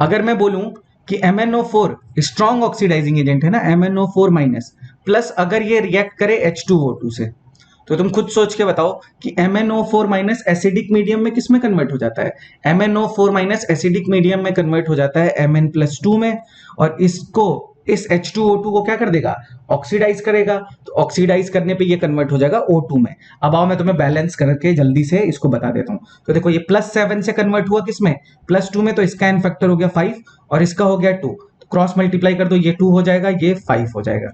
अगर मैं बोलूं कि MnO4 स्ट्रॉन्ग ऑक्सीडाइजिंग एजेंट है ना, MnO4- प्लस अगर ये रिएक्ट करे H2O2 से, तो तुम खुद सोच के बताओ कि MnO4- एसिडिक मीडियम में किस में कन्वर्ट हो जाता है, MnO4- एसिडिक मीडियम में कन्वर्ट हो जाता है Mn+2 में, और इसको इस H2O2 को क्या कर देगा, ऑक्सीडाइज करेगा, तो ऑक्सीडाइज करने पे ये कन्वर्ट हो जाएगा O2 में। अब आओ मैं तुम्हें बैलेंस करके जल्दी से इसको बता देता हूं। तो देखो ये +7 से कन्वर्ट हुआ किसमें, +2 में, तो इसका एन फैक्टर हो गया 5 और इसका हो गया 2, तो क्रॉस मल्टीप्लाई कर दो, ये 2 हो जाएगा, ये 5 हो जाएगा।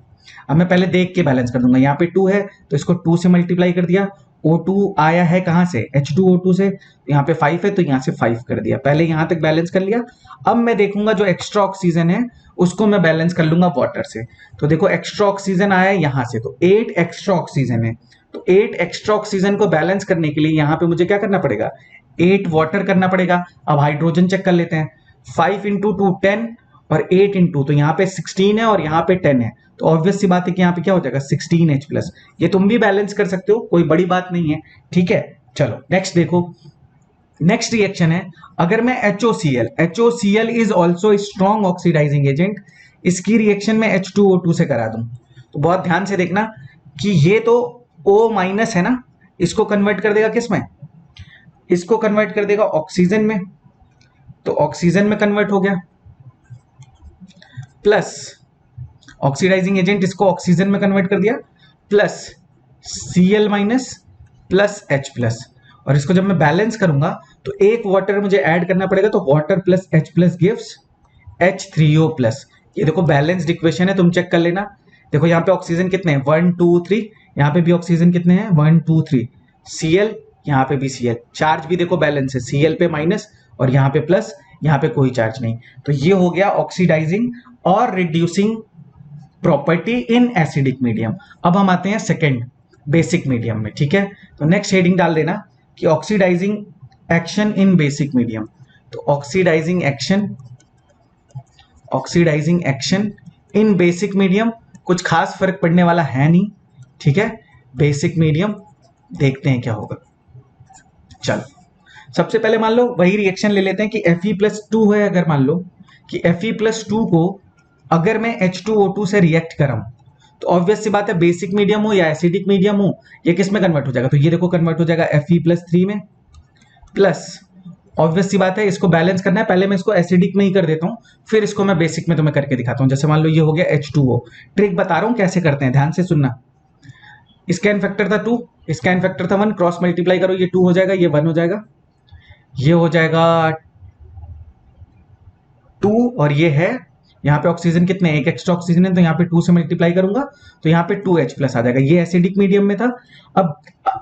अब मैं पहले देख के बैलेंस कर दूंगा, यहाँ पे 2 है तो इसको 2 से मल्टीप्लाई कर दिया, O2 आया है कहां से, H2O2 से, यहाँ पे 5 है तो यहाँ से 5 कर दिया, पहले यहाँ तक बैलेंस कर लिया। अब मैं देखूंगा जो एक्स्ट्रा ऑक्सीजन है उसको मैं बैलेंस कर लूंगा वाटर से। तो देखो एक्स्ट्रा ऑक्सीजन आया है यहाँ से, तो 8 एक्स्ट्रा ऑक्सीजन है, तो 8 एक्स्ट्रा ऑक्सीजन को बैलेंस करने के लिए यहाँ पे मुझे क्या करना पड़ेगा, 8 वाटर करना पड़ेगा। अब हाइड्रोजन चेक कर लेते हैं, 5 × 2 10, और 8 × तो यहाँ पे 16 है और यहाँ पे 10 है, तो ऑब्वियस सी बात है कि यहाँ पे क्या हो जाएगा 16H+। ये तुम भी बैलेंस कर सकते हो, कोई बड़ी बात नहीं है, ठीक है। चलो नेक्स्ट देखो, नेक्स्ट रिएक्शन है, अगर मैं HOCl is also strong oxidising agent, इसकी रिएक्शन में H2O2 से करा दूं, तो बहुत ध्यान से देखना कि ये तो O- है ना, इसको कन्वर्ट कर देगा किस में, इसको कन्वर्ट कर देगा ऑक्सीजन में, तो ऑक्सीजन में कन्वर्ट हो गया, प्लस ऑक्सीडाइजिंग एजेंट इसको ऑक्सीजन में कन्वर्ट कर दिया, plus Cl- plus H plus, और इसको जब मैं बैलेंस करूंगा तो एक वाटर मुझे ऐड करना पड़ेगा, तो water plus H plus gives H3O plus. ये देखो बैलेंस्ड इक्वेशन है, तुम चेक कर लेना। देखो यहाँ पे ऑक्सीजन कितने हैं, 1 2 3, यहाँ पे भी ऑक्सीजन कितने हैं, 1 2 3, Cl यहाँ पे भी Cl, चार्ज भी देखो बैलेंस है, Cl पे माइनस और यहाँ पे प्लस, यहाँ पे कोई चार्ज नहीं। तो ये हो गया ऑक्सीडाइजिंग और reducing property in acidic medium. अब हम आते हैं सेकेंड बेसिक मीडियम में, ठीक है। तो नेक्स्ट हेडिंग डाल देना कि oxidising action in basic medium. तो oxidising action in basic medium, कुछ खास फर्क पड़ने वाला है नहीं, ठीक है। बेसिक मीडियम देखते हैं क्या होगा। चलो सबसे पहले मान लो वही रिएक्शन ले लेते हैं कि Fe+2 है। अगर मान लो कि Fe+2 को अगर मैं H2O2 से रिएक्ट कराऊं तो ऑब्वियस सी बात है, बेसिक मीडियम हो या एसिडिक मीडियम हो, ये किस में कन्वर्ट हो जाएगा, तो ये देखो कन्वर्ट हो जाएगा Fe+3 में। प्लस ऑब्वियस सी बात है, इसको बैलेंस करना है, पहले मैं इसको एसिडिक में ही कर देता हूं, फिर इसको मैं बेसिक में तुम्हें करके दिखाता हूं। जैसे मान लो ये हो गया H2O, ट्रिक बता रहा हूं कैसे करते हैं, ध्यान से सुनना। इसका एन फैक्टर था 2, इसका एन फैक्टर था 1, क्रॉस मल्टीप्लाई करो, ये 2 हो जाएगा, ये 1 हो जाएगा, ये हो जाएगा 2, और ये है यहाँ पे ऑक्सीजन कितने, एक एक्स्ट्रा ऑक्सीजन है, तो यहाँ पे 2 से मल्टीप्लाई करूंगा तो यहाँ पे 2H प्लस आ जाएगा। ये एसिडिक मीडियम में था। अब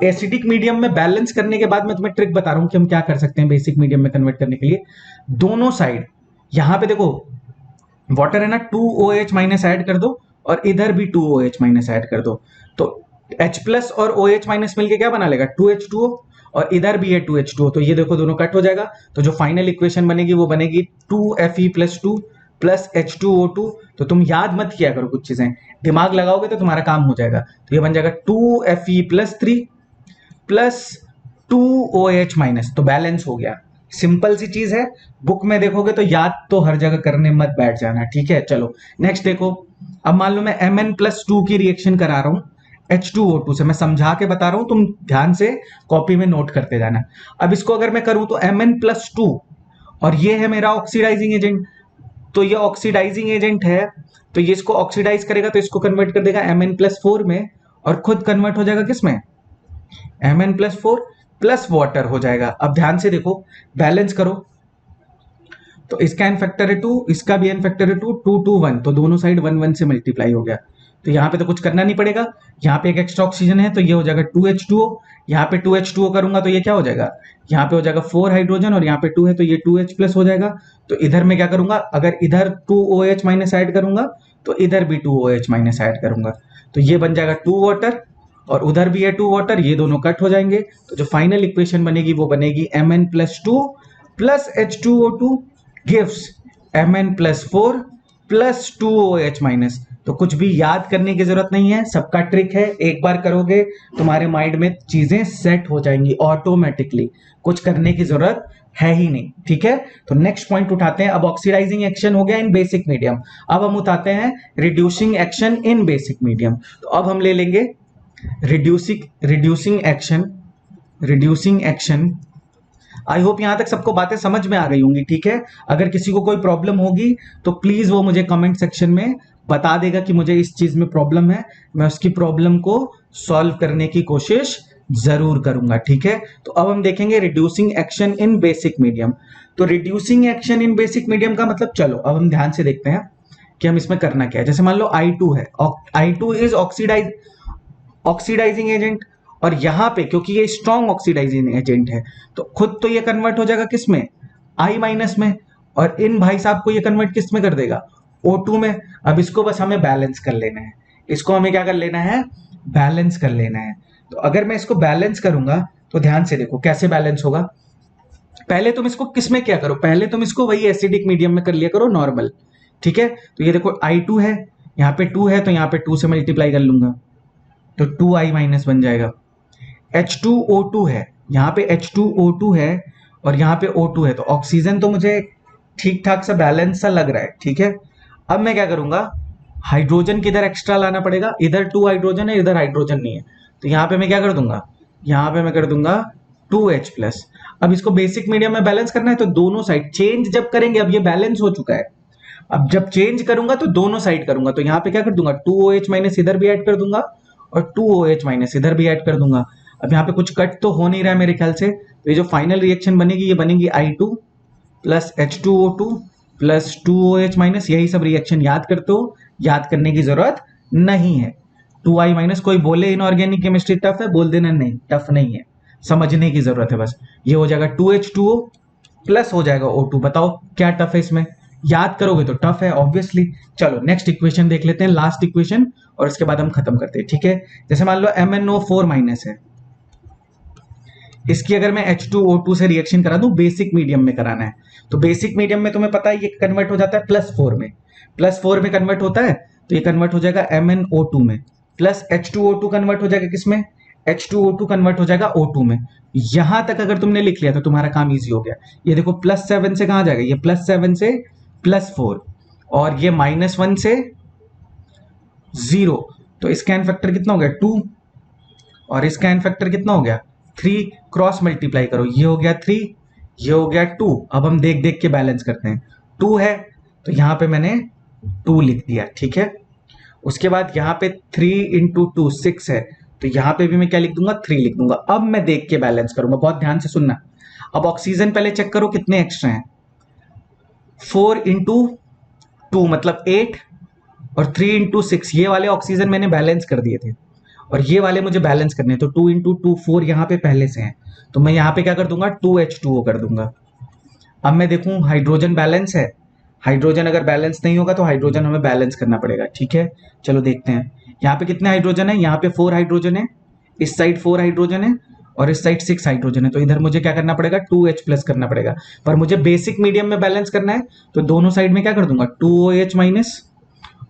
एसिडिक मीडियम में बैलेंस करने के बाद मैं तुम्हें ट्रिक बता रहा हूँ कि हम क्या कर सकते हैं बेसिक मीडियम में कन्वर्ट करने के लिए। दोनों साइड यहाँ पे देखो वाटर है ना, 2OH माइनस ऐड कर दो और इधर भी 2OH माइनस ऐड कर दो, तो H प्लस और OH माइनस मिलके क्या बना लेगा, 2H2O, और इधर भी है 2H2O, तो ये देखो दोनों कट हो जाएगा। तो जो फाइनल इक्वेशन बनेगी वो बनेगी 2Fe+2 प्लस H2O2। तो तुम याद मत किया करो, कुछ चीजें दिमाग लगाओगे तो तुम्हारा काम हो जाएगा। तो ये बन जाएगा 2Fe+3 प्लस 2OH माइनस, तो बैलेंस हो गया। सिंपल सी चीज है, बुक में देखोगे तो याद तो हर जगह करने मत बैठ जाना, ठीक है। चलो नेक्स्ट देखो, अब मान लो मैं Mn+2 की रिएक्शन करा रहा हूं H2O2 से, मैं समझा के बता रहा हूं, तुम ध्यान से कॉपी में नोट करते जाना। अब इसको अगर मैं करूं तो Mn+2, और ये है मेरा ऑक्सीडाइजिंग एजेंट, तो ये ऑक्सीडाइजिंग एजेंट है, तो ये इसको ऑक्सीडाइज करेगा तो इसको कन्वर्ट कर देगा Mn+4 में, और खुद कन्वर्ट हो जाएगा किस में, Mn+4 प्लस वाटर हो जाएगा। अब ध्यान से देखो, बैलेंस करो, तो इसका एन फैक्टर है 2, इसका भी एन फैक्टर है 2, 2 2 1, तो दोनों साइड 1 1 से मल्टीप्लाई हो गया। तो यहाँ पे तो कुछ करना नहीं पड़ेगा, यहाँ पे एक एक्स्ट्रा ऑक्सीजन है तो ये हो जाएगा 2H2O, यहाँ पे 2H2O करूंगा तो ये क्या हो जाएगा, यहाँ पे हो जाएगा 4 हाइड्रोजन, और यहाँ पे 2 है तो ये 2H प्लस हो जाएगा। तो इधर में क्या करूंगा, अगर इधर 2OH माइनस ऐड करूंगा तो इधर भी 2OH माइनस ऐड करूंगा, तो ये बन जाएगा 2 वाटर, और उधर भी है 2 वाटर, ये दोनों कट हो जाएंगे। तो जो फाइनल इक्वेशन बनेगी वो बनेगी Mn+2 plus H2O2 gives Mn+4 plus 2OH minus. तो कुछ भी याद करने की जरूरत नहीं है, सबका ट्रिक है, एक बार करोगे तुम्हारे माइंड में चीजें सेट हो जाएंगी ऑटोमेटिकली, कुछ करने की जरूरत है ही नहीं, ठीक है। तो नेक्स्ट पॉइंट उठाते हैं। अब ऑक्सीडाइजिंग एक्शन हो गया इन बेसिक मीडियम, अब हम उठाते हैं reducing action in basic medium. तो अब हम ले लेंगे रिड्यूसिंग एक्शन। आई होप यहां तक सबको बातें समझ में आ गई होंगी, ठीक है। अगर किसी को कोई प्रॉब्लम होगी तो प्लीज वो मुझे कमेंट सेक्शन में बता देगा कि मुझे इस चीज में प्रॉब्लम है, मैं उसकी प्रॉब्लम को सॉल्व करने की कोशिश जरूर करूंगा, ठीक है। तो अब हम देखेंगे reducing action in basic medium. तो reducing action in basic medium का मतलब, चलो अब हम ध्यान से देखते हैं कि हम इसमें करना क्या है। जैसे मान लो I2 है, I2 इज ऑक्सीडाइजिंग एजेंट, और यहां पे क्योंकि ये स्ट्रॉन्ग ऑक्सीडाइजिंग एजेंट है तो खुद तो ये कन्वर्ट हो जाएगा किस में, I माइनस में, और इन भाई साहब को ये कन्वर्ट किस में कर देगा, O2 में। अब इसको बस हमें बैलेंस कर लेना है, इसको हमें क्या कर लेना है, बैलेंस कर लेना है। तो अगर मैं इसको बैलेंस करूंगा तो ध्यान से देखो कैसे बैलेंस होगा। पहले तुम इसको किस में क्या करो, पहले तुम इसको वही एसिडिक मीडियम में कर लिया करो नॉर्मल, ठीक है। तो ये देखो I2 है, यहाँ पे 2 है तो यहाँ पे 2 से मल्टीप्लाई कर लूंगा तो 2I माइनस बन जाएगा। H2O2 है, यहाँ पे H2O2 है और यहाँ पे O2 है, तो ऑक्सीजन तो मुझे ठीक ठाक सा बैलेंस सा लग रहा है, ठीक है। अब मैं क्या करूंगा, हाइड्रोजन किधर एक्स्ट्रा लाना पड़ेगा, इधर 2 हाइड्रोजन है, इधर हाइड्रोजन नहीं है, तो यहाँ पे मैं क्या कर दूंगा, यहाँ पे मैं कर दूंगा 2H प्लस। अब इसको बेसिक मीडियम में बैलेंस करना है तो दोनों साइड चेंज जब करेंगे, अब ये बैलेंस हो चुका है, अब जब चेंज करूंगा तो दोनों साइड करूंगा, तो यहाँ पे क्या कर दूंगा 2OH माइनस इधर भी ऐड कर दूंगा और 2OH माइनस इधर भी ऐड कर दूंगा। अब यहाँ पे कुछ कट तो हो नहीं रहा है मेरे ख्याल से, तो ये जो फाइनल रिएक्शन बनेगी ये बनेगी I2 plus H2O2 plus 2OH minus. यही सब रिएक्शन याद करते हो, याद करने की जरूरत नहीं है। 2I माइनस, कोई बोले इनऑर्गेनिक केमिस्ट्री टफ है, बोल देना नहीं टफ नहीं है, समझने की जरूरत है बस। ये हो जाएगा 2H2O प्लस हो जाएगा O2। बताओ क्या टफ है इसमें, याद करोगे तो टफ है ऑब्वियसली। चलो नेक्स्ट इक्वेशन देख लेते हैं, लास्ट इक्वेशन, और इसके बाद हम खत्म करते हैं, ठीक है। जैसे मान लो MnO4 माइनस है, इसकी अगर मैं H2O2 से रिएक्शन करा दूं, बेसिक मीडियम में कराना है, तो बेसिक मीडियम में तुम्हें पता है ये कन्वर्ट हो जाता है +4 में, +4 में कन्वर्ट होता है, तो ये कन्वर्ट हो जाएगा MnO2 में, प्लस H2O2 कन्वर्ट हो जाएगा किसमें, H2O2 कन्वर्ट हो जाएगा O2 में। यहां तक अगर तुमने लिख लिया तो तुम्हारा काम इजी हो गया। ये देखो +7 से कहां जाएगा, ये +7 से +4, और ये -1 से 0, तो इसका एन फैक्टर कितना हो गया 2, और इसका एन फैक्टर कितना हो गया 3, क्रॉस मल्टीप्लाई करो, ये हो गया 3, ये हो गया 2। अब हम देख देख के बैलेंस करते हैं, 2 है तो यहां पे मैंने 2 लिख दिया, ठीक है। उसके बाद यहाँ पे 3 × 2 6 है, तो यहाँ पे भी मैं क्या लिख दूंगा 3 लिख दूंगा। अब मैं देख के बैलेंस करूंगा, बहुत ध्यान से सुनना। अब ऑक्सीजन पहले चेक करो कितने एक्स्ट्रा हैं, 4 × 2 मतलब 8, और 3 × 6 ये वाले ऑक्सीजन मैंने बैलेंस कर दिए थे, और ये वाले मुझे बैलेंस करने हैं, तो 2 × 2 4 यहाँ पे पहले से हैं, तो मैं यहाँ पे क्या कर दूंगा 2H2O कर दूंगा। अब मैं देखूं हाइड्रोजन बैलेंस है, हाइड्रोजन अगर बैलेंस नहीं होगा तो हाइड्रोजन हमें बैलेंस करना पड़ेगा, ठीक है। चलो देखते हैं यहाँ पे कितने हाइड्रोजन है, यहाँ पे 4 हाइड्रोजन है, इस साइड 4 हाइड्रोजन है, और इस साइड 6 हाइड्रोजन है, तो इधर मुझे क्या करना पड़ेगा 2H प्लस करना पड़ेगा। पर मुझे बेसिक मीडियम में बैलेंस करना है, तो दोनों साइड में क्या कर दूंगा 2OH माइनस,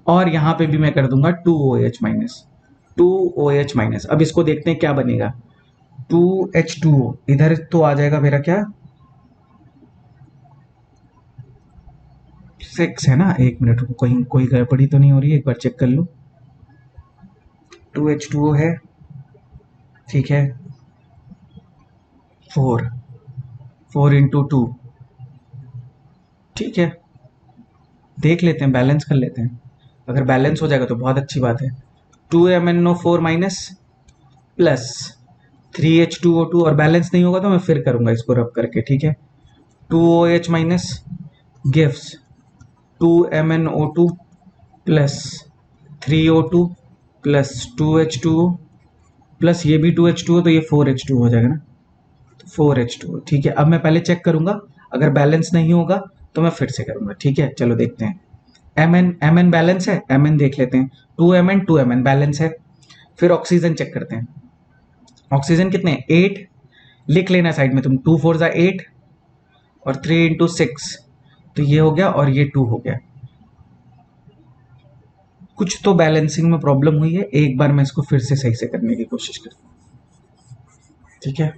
और यहाँ पे भी मैं कर दूंगा 2OH माइनस, 2OH माइनस। अब इसको देखते हैं क्या बनेगा, 2H2O इधर तो आ जाएगा मेरा क्या 6 है ना, एक मिनट रुको, कहीं कोई गड़बड़ी तो नहीं हो रही है, एक बार चेक कर लो। 2H2O है, ठीक है, 4 × 2, ठीक है। देख लेते हैं, बैलेंस कर लेते हैं, अगर बैलेंस हो जाएगा तो बहुत अच्छी बात है। 2MnO4 माइनस प्लस 3H2O2, और बैलेंस नहीं होगा तो मैं फिर करूंगा इसको रब करके, ठीक है। 2OH minus gives 2MnO2 plus 3O2 plus 2H2O plus ये भी 2H2O, तो ये 4H2O हो जाएगा ना, तो 4H2O, ठीक है। अब मैं पहले चेक करूंगा, अगर बैलेंस नहीं होगा तो मैं फिर से करूंगा, ठीक है। चलो देखते हैं, Mn बैलेंस है, Mn देख लेते हैं, 2Mn बैलेंस है। फिर ऑक्सीजन चेक करते हैं, ऑक्सीजन कितने 8 लिख लेना साइड में तुम, 2 4 = 8 और 3 × 6, तो ये हो गया और ये 2 हो गया। कुछ तो बैलेंसिंग में प्रॉब्लम हुई है, एक बार मैं इसको फिर से सही से करने की कोशिश करता हूँ, ठीक है।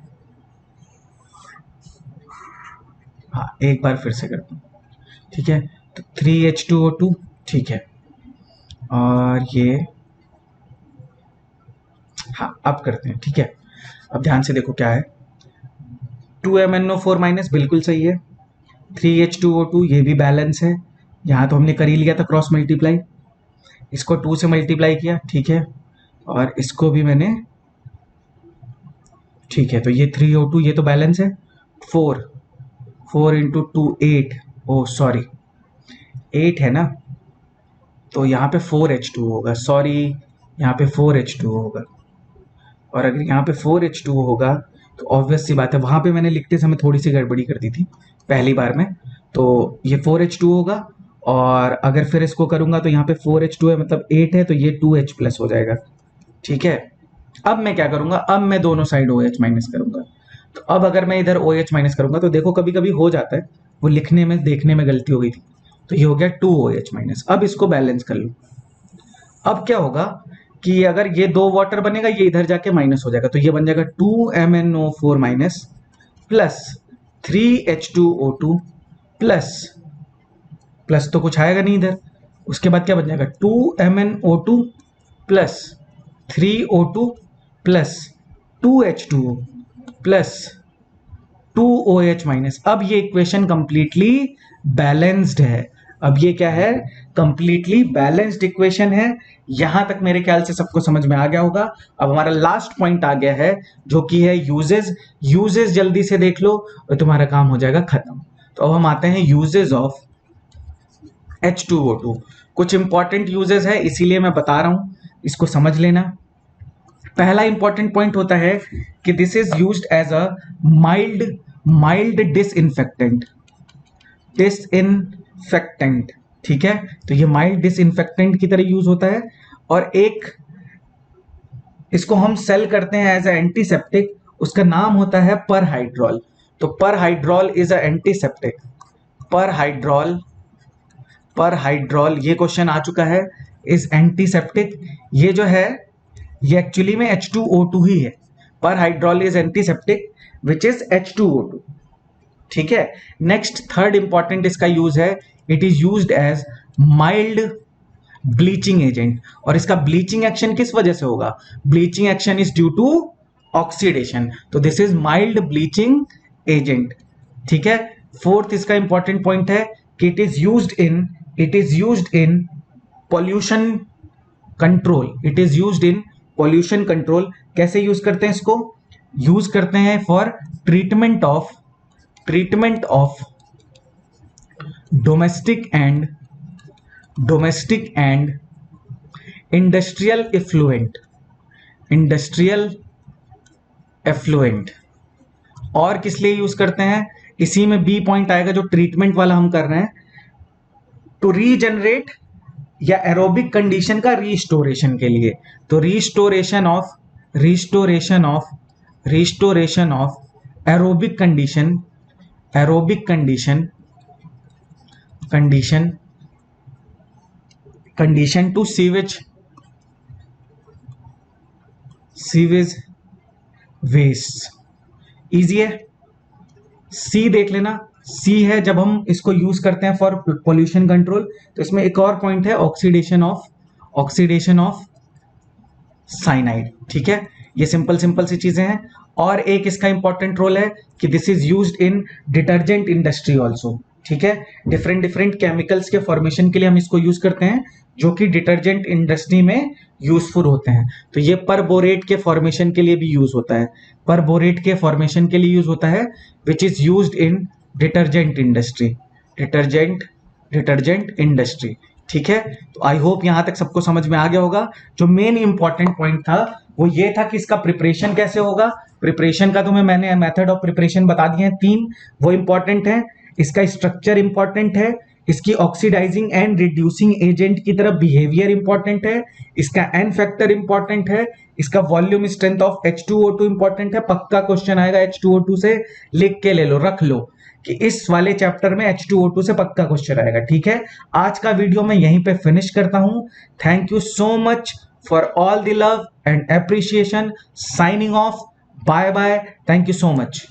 हाँ एक बार फिर से करता हूँ, ठीक है। तो 3H2O2, ठीक है, और ये हाँ अब करते हैं, ठीक है। अब ध्यान से देखो क्या है, 2MnO4 माइनस बिल्कुल सही है, 3H2O2 ये भी बैलेंस है, यहाँ तो हमने कर ही लिया था क्रॉस मल्टीप्लाई, इसको 2 से मल्टीप्लाई किया, ठीक है, और इसको भी मैंने, ठीक है। तो ये 3O2 ये तो बैलेंस है, 4 × 2 8, ओ सॉरी 8 है ना, तो यहाँ पे 4H2 होगा, सॉरी यहाँ पे 4H2 होगा, और अगर यहाँ पे 4H2 होगा तो ऑब्वियस सी बात है, वहाँ पे मैंने लिखते समय थोड़ी सी गड़बड़ी कर दी थी पहली बार में, तो ये 4H2 होगा, और अगर फिर इसको करूँगा तो यहाँ पे 4H2 है मतलब 8 है, तो ये 2H प्लस हो जाएगा, ठीक है। अब मैं क्या करूँगा, अब मैं दोनों साइड OH माइनस करूँगा, तो अब अगर मैं इधर OH माइनस करूँगा तो देखो कभी कभी हो जाता है, वो लिखने में देखने में गलती हो गई थी, तो ये हो गया 2OH माइनस। अब इसको बैलेंस कर लो, अब क्या होगा कि अगर ये 2 वाटर बनेगा, ये इधर जाके माइनस हो जाएगा, तो ये बन जाएगा 2MnO4 minus plus 3H2O2 plus, plus तो कुछ आएगा नहीं इधर, उसके बाद क्या बन जाएगा 2MnO2 plus 3O2 plus 2H2O plus 2OH minus. अब ये इक्वेशन कंप्लीटली बैलेंस्ड है। अब ये क्या है, कंप्लीटली बैलेंस्ड इक्वेशन है। यहां तक मेरे ख्याल से सबको समझ में आ गया होगा। अब हमारा लास्ट पॉइंट आ गया है जो कि है यूजेस। यूजेस जल्दी से देख लो और तुम्हारा काम हो जाएगा खत्म। तो अब हम आते हैं यूजेस ऑफ H2O2। कुछ इंपॉर्टेंट यूजेस है इसीलिए मैं बता रहा हूं, इसको समझ लेना। पहला इंपॉर्टेंट पॉइंट होता है कि this is used as a mild disinfectant. Disinfectant, ठीक है, तो ये माइल्ड डिसइंफेक्टेंट की तरह यूज होता है। और एक इसको हम सेल करते हैं एज ए एंटीसेप्टिक, उसका नाम होता है परहाइड्रॉल। तो परहाइड्रॉल इज अ एंटीसेप्टिक। परहाइड्रॉल ये क्वेश्चन आ चुका है, इज एंटीसेप्टिक। ये जो है ये एक्चुअली में H2O2 ही है। Perhydrol is antiseptic which is H2O2, ठीक है। नेक्स्ट थर्ड इंपॉर्टेंट इसका यूज है, it is used as mild bleaching agent. और इसका ब्लीचिंग एक्शन किस वजह से होगा, bleaching action is due to oxidation, तो this is mild bleaching agent, ठीक है। फोर्थ इसका इंपॉर्टेंट पॉइंट है कि it is used in pollution control. It is used in pollution control. कैसे यूज करते हैं इसको, यूज करते हैं for treatment of domestic and industrial effluent. और किस लिए यूज करते हैं, इसी में बी पॉइंट आएगा जो ट्रीटमेंट वाला हम कर रहे हैं, टू रीजनरेट या एरोबिक कंडीशन का रीस्टोरेशन के लिए। तो restoration of aerobic condition to sewage waste. Easy है, सी देख लेना। सी है जब हम इसको यूज करते हैं फॉर पोल्यूशन कंट्रोल। तो इसमें एक और पॉइंट है ऑक्सीडेशन ऑफ साइनाइड, ठीक है। ये सिंपल सी चीजें हैं। और एक इसका इंपॉर्टेंट रोल है कि this is used in detergent industry also, ठीक है। डिफरेंट केमिकल्स के फॉर्मेशन के लिए हम इसको यूज करते हैं जो कि डिटर्जेंट इंडस्ट्री में यूजफुल होते हैं। तो ये परबोरेट के फॉर्मेशन के लिए भी यूज होता है, which is used in detergent industry, ठीक है। तो आई होप यहां तक सबको समझ में आ गया होगा। जो मेन इंपॉर्टेंट पॉइंट था वो ये था कि इसका प्रिपरेशन कैसे होगा। प्रिपरेशन का तुम्हें मैंने मेथड ऑफ प्रिपरेशन बता दिए हैं 3, वो इंपॉर्टेंट है। इसका स्ट्रक्चर इंपॉर्टेंट है, इसकी ऑक्सीडाइजिंग एंड रिड्यूसिंग एजेंट की तरफ बिहेवियर इंपॉर्टेंट है, इसका एन फैक्टर इंपॉर्टेंट है, इसका volume strength of H2O2 important है। पक्का क्वेश्चन आएगा H2O2 से, लिख के ले लो, रख लो कि इस वाले चैप्टर में H2O2 से पक्का क्वेश्चन आएगा, ठीक है। आज का वीडियो मैं यहीं पे फिनिश करता हूं। Thank you so much for all the love and appreciation. Signing off, bye bye, thank you so much.